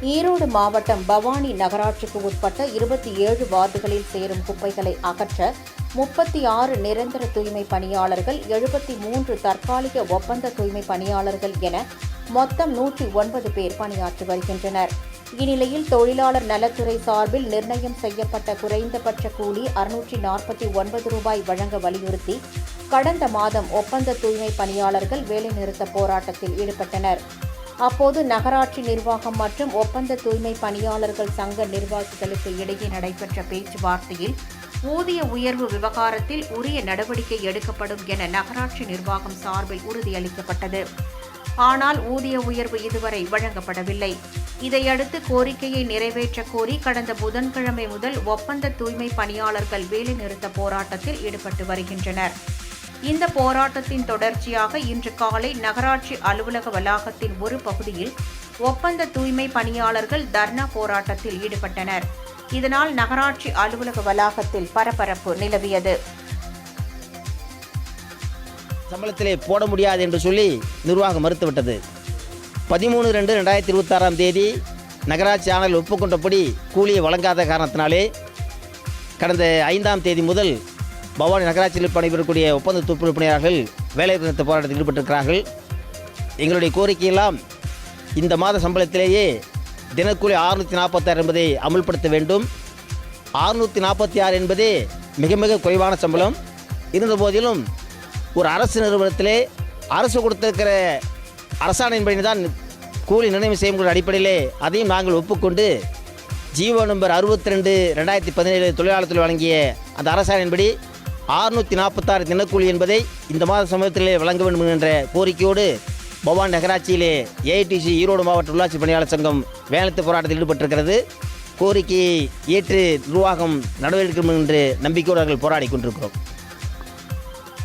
ஈரோடு மாவட்டம் பவானி நகராட்சிக்கு உட்பட்ட 27 வார்டுகளில் சேரும் குப்பைகளை அகற்ற 36 நிரந்தர தூய்மை பணியாளர்கள், 73 தற்காலிக ஒப்பந்த தூய்மை பணியாளர்கள் என மொத்தம் 109 பேர் பணியாற்றி வருகின்றனர். இந்நிலையில் தொழிலாளர் நலத்துறை சார்பில் நிர்ணயம் செய்யப்பட்ட குறைந்தபட்ச கூலி ரூபாய் 649 வழங்க வலியுறுத்தி கடந்த மாதம் ஒப்பந்த தூய்மை பணியாளர்கள் வேலைநிறுத்த போராட்டத்தில் ஈடுபட்டனர். அப்போது நகராட்சி நிர்வாகம் மற்றும் ஒப்பந்த தூய்மை பணியாளர்கள் சங்க நிர்வாகிகளுக்கு இடையே நடைபெற்ற பேச்சுவார்த்தையில் ஊதிய உயர்வு விவகாரத்தில் உரிய நடவடிக்கை எடுக்கப்படும் என நகராட்சி நிர்வாகம் சார்பில் உறுதியளிக்கப்பட்டது. ஆனால் ஊதிய உயர்வு இதுவரை வழங்கப்படவில்லை. இதையடுத்து கோரிக்கையை நிறைவேற்ற கோரி கடந்த புதன்கிழமை முதல் ஒப்பந்த தூய்மை பணியாளர்கள் வேலைநிறுத்த போராட்டத்தில் ஈடுபட்டு வருகின்றனர். இந்த போராட்டத்தின் தொடர்ச்சியாக இன்று காலை நகராட்சி அலுவலக வளாகத்தின் ஒரு பகுதியில் ஒப்பந்த தூய்மை பணியாளர்கள் தர்ணா போராட்டத்தில் ஈடுபட்டனர். இதனால் நகராட்சி அலுவலக வளாகத்தில் பரபரப்பு நிலவியது. சம்பளத்திலே போட முடியாது என்று சொல்லி நிர்வாகம் மறுத்துவிட்டது. 13/2/2026 நகராட்சி ஆணையில் ஒப்புக்கொண்டபடி கூலியை வழங்காத காரணத்தினாலே கடந்த 5ஆம் தேதி முதல் பவானி நகராட்சியில் பணிபுரியக்கூடிய ஒப்பந்த தூய்மை பணியாளர்கள் வேலை நிறுத்த போராட்டத்தில் ஈடுபட்டிருக்கிறார்கள். எங்களுடைய கோரிக்கையெல்லாம் இந்த மாத சம்பளத்திலேயே தினக்கூலி 646 என்பதை அமுல்படுத்த வேண்டும். 646 என்பதே மிக மிக குறைவான சம்பளம். இருந்தபோதிலும் ஒரு அரசு நிறுவனத்திலே அரசு கொடுத்திருக்கிற அரசாணையின்படி தான் கூலி நிர்ணயம் செய்யக்கூடிய அடிப்படையிலே அதையும் நாங்கள் ஒப்புக்கொண்டு ஜீவோ நம்பர் 62/2017 தொழிலாளர் துறை வழங்கிய அந்த அரசாணையின்படி 646 தினக்கூலி என்பதை இந்த மாத சமயத்திலே வழங்க வேண்டும் என்ற கோரிக்கையோடு பவானி நகராட்சியிலே ஏஐடிசி ஈரோடு மாவட்ட உள்ளாட்சி பணியாளர் சங்கம் வேலைநிறுத்த போராட்டத்தில் ஈடுபட்டிருக்கிறது. கோரிக்கையை ஏற்று நிர்வாகம் நடவடிக்கை எடுக்கும் என்று நம்பிக்கையோடு அவர்கள் போராடி கொண்டிருக்கிறோம்.